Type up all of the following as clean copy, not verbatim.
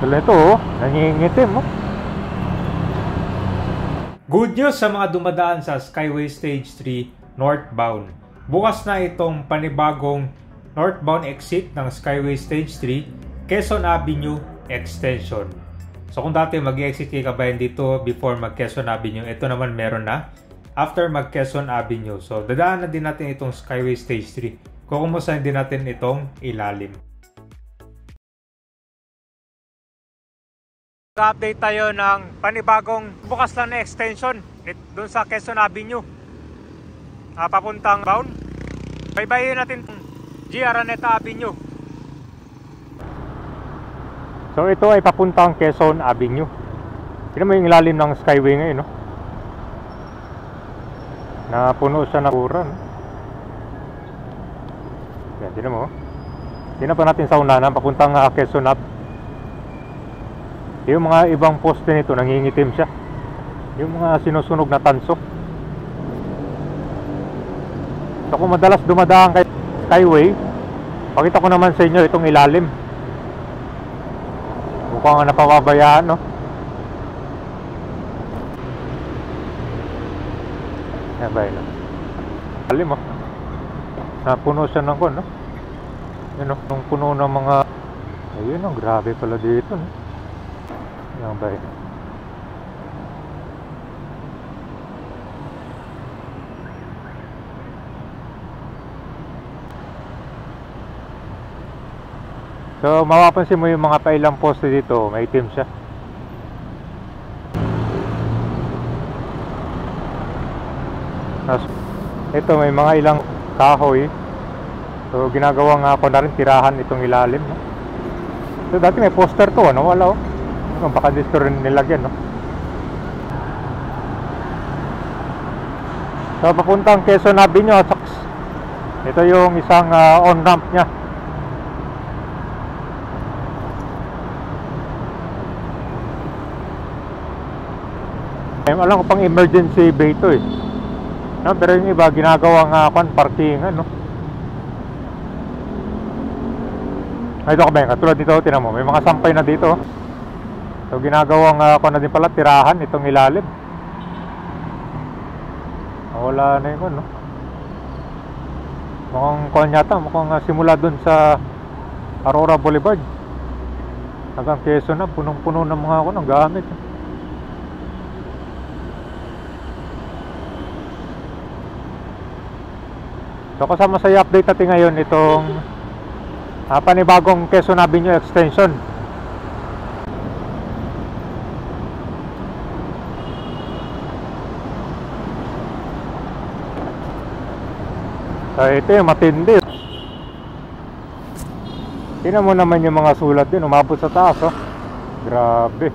Tulad ito, oh, nangingitim, oh. Good news sa mga dumadaan sa Skyway Stage 3 northbound. Bukas na itong panibagong northbound exit ng Skyway Stage 3, Quezon Avenue Extension. So kung dati mag-exit kayo kabayan dito before mag-Quezon Avenue, ito naman meron na after mag-Quezon Avenue. So dadaanan din natin itong Skyway Stage 3. Kukumustahin din natin itong ilalim. Update tayo ng panibagong bukas lang na extension doon sa Quezon Avenue papuntang bound. Baybayin natin GR Araneta Avenue. So ito ay papuntang Quezon Avenue. Tignan mo yung ilalim ng Skyway ngayon, no? Napuno siya na pura, no? Yan, tignan mo. Tignan pa natin sa unahan papuntang Quezon Avenue. Yung mga ibang poste nito nangingitim siya. Yung mga sinusunog na tanso. So kung madalas dumadaan kay Skyway, pakita ko naman sa inyo itong ilalim. Mukhang napapabayaan, no? Yan ba yun? Ilalim, oh. Napuno siya ng kon, no? Yun, no? Nung puno ng mga... Ayun, oh, grabe pala dito, no? Yan ba yun? So mapapansin mo yung mga pailang poste dito, may itim siya. Ito may mga ilang kahoy. So ginagawa nga ako na rin tirahan itong ilalim, no? So dati may poster to, ano? Wala, oh. Baka dito rin nilagyan, no? So papuntang Quezon Avenue. Ito yung isang on-ramp nya. Alam ko pang emergency bay to, eh, no? Pero yung iba ginagawa nga parkingan, no? Ay, ito ka ba, katulad dito, tinan mo, may mga sampay na dito. So ginagawang na din pala tirahan itong ilalim. Wala na yun, no? Mukhang kuhan yata, mukhang simula dun sa Aurora Boulevard hanggang Quezon na, punong-puno ng mga ng gamit. So kasama sa i-update natin ngayon itong panibagong Quezon Avenue Extension. So ito yung matindi. Tingnan mo naman yung mga sulat din, umabot sa taas, oh. Grabe.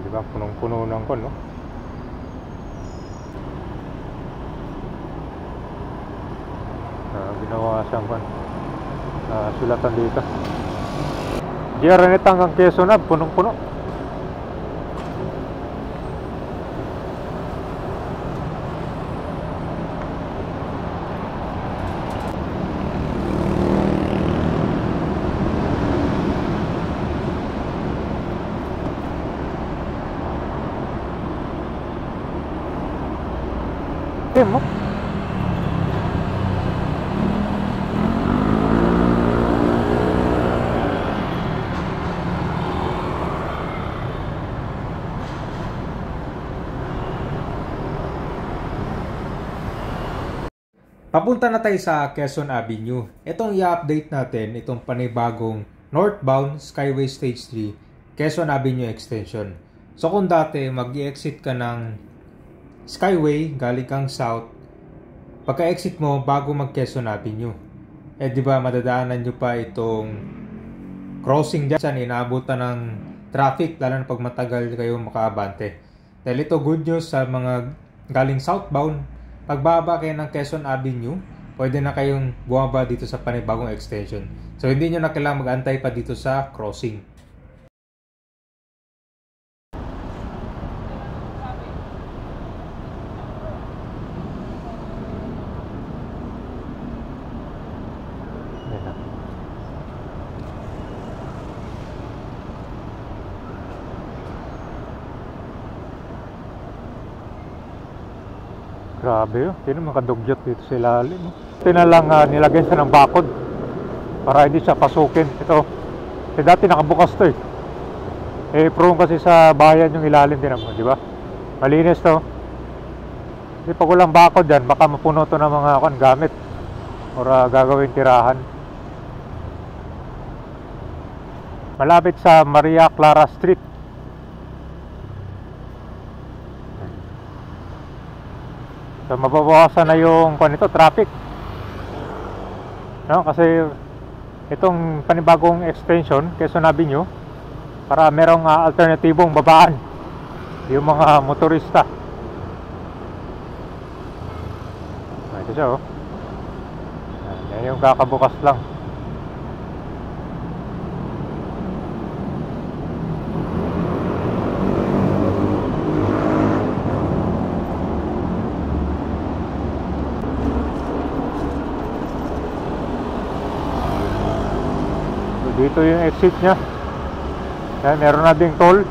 Di ba, punong-puno ng kon, no? Ginawa siyang kon, sulatan dito. GR Araneta hanggang Quezon na, punong-puno. Mo? Papunta na tayo sa Quezon Avenue. Itong i-update natin, itong panibagong northbound Skyway Stage 3, Quezon Avenue Extension. So kung dati mag-i-exit ka ng Skyway, galing kang south, pagka-exit mo bago mag-Quezon Avenue, di ba madadaanan nyo pa itong crossing dyan, inaabutan ng traffic, lalo na pag matagal kayo makaabante. Dahil ito good news sa mga galing southbound. Pagbaba kayo ng Quezon Avenue, pwede na kayong bumaba dito sa panibagong extension. So hindi nyo na kailangang mag-antay pa dito sa crossing. Grabe yun. Hindi naman kadugyot dito sa ilalim. Ito na lang nilagyan siya ng bakod para hindi siya pasukin. Ito. Dati nakabukas to eh. Prone kasi sa bayan yung ilalim din naman, di ba? Malinis to. Kasi pag walang bakod dyan, baka mapuno to ng mga gamit or gagawin tirahan. Malapit sa Maria Clara Street. So mababawasan na yung traffic. No, kasi itong panibagong extension, Quezon Avenue, para merong alternatibong babaan yung mga motorista. Ito siya oh. Yan yung kakabukas lang. Dito yung exit nya. Yan, meron na ding toll.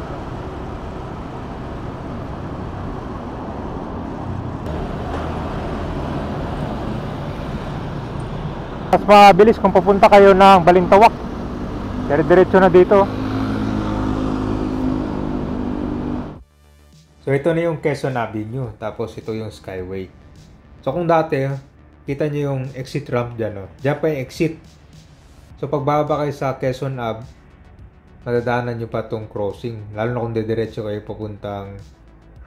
Mas mabilis kung pupunta kayo ng Balintawak. Diretso na dito. So ito na yung Quezon Avenue, tapos ito yung Skyway. So kung dati, kita nyo yung exit ramp dyan, no? Dyan pa yung exit. So pagbaba kayo sa Quezon Ave, madadaanan nyo pa itong crossing. Lalo na kung didiretso kayo papuntang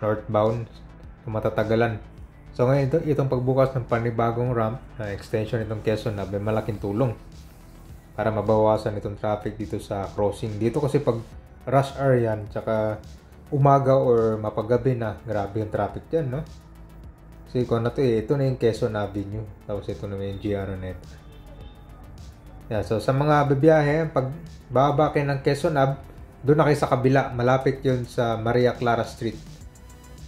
northbound, matatagalan. So ngayon itong pagbukas ng panibagong ramp na extension itong Quezon Ave, malaking tulong para mabawasan itong traffic dito sa crossing. Dito kasi pag rush hour yan, tsaka umaga or mapagabi na, grabe yung traffic dyan, no? Kasi kung ano to ito na yung Quezon Avenue, tapos ito na yung GR na ito. Yeah, so sa mga bibiyahe, pag bababa kayo ng Quezon Ave, doon na kayo sa kabila, malapit yun sa Maria Clara Street,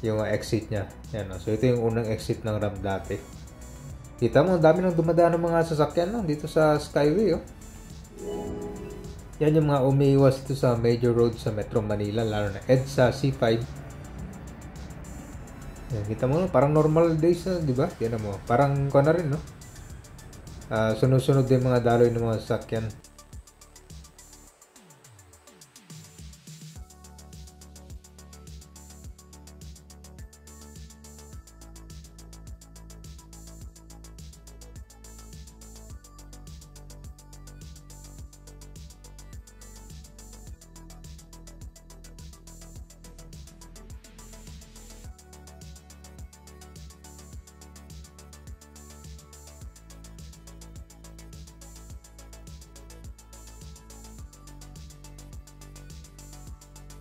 yung exit nya. Yan, so ito yung unang exit ng ramp dati. Kita mo, dami nang dumadaan ng mga sasakyan no? Dito sa Skyway. Oh. Yan yung mga umiiwas dito sa major road sa Metro Manila, lalo na EDSA, C5. Yan, kita mo, parang normal days na, di ba? Yan mo, parang ko na rin, no? Sunod-sunod din mga daloy ng mga sasakyan.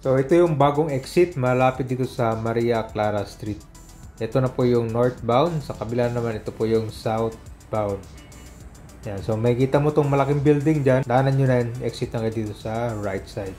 So ito yung bagong exit malapit dito sa Maria Clara Street. Ito na po yung northbound, sa kabila naman ito po yung southbound. Yan, so makikita mo tong malaking building dyan, daanan nyo na yun, exit na kayo dito sa right side.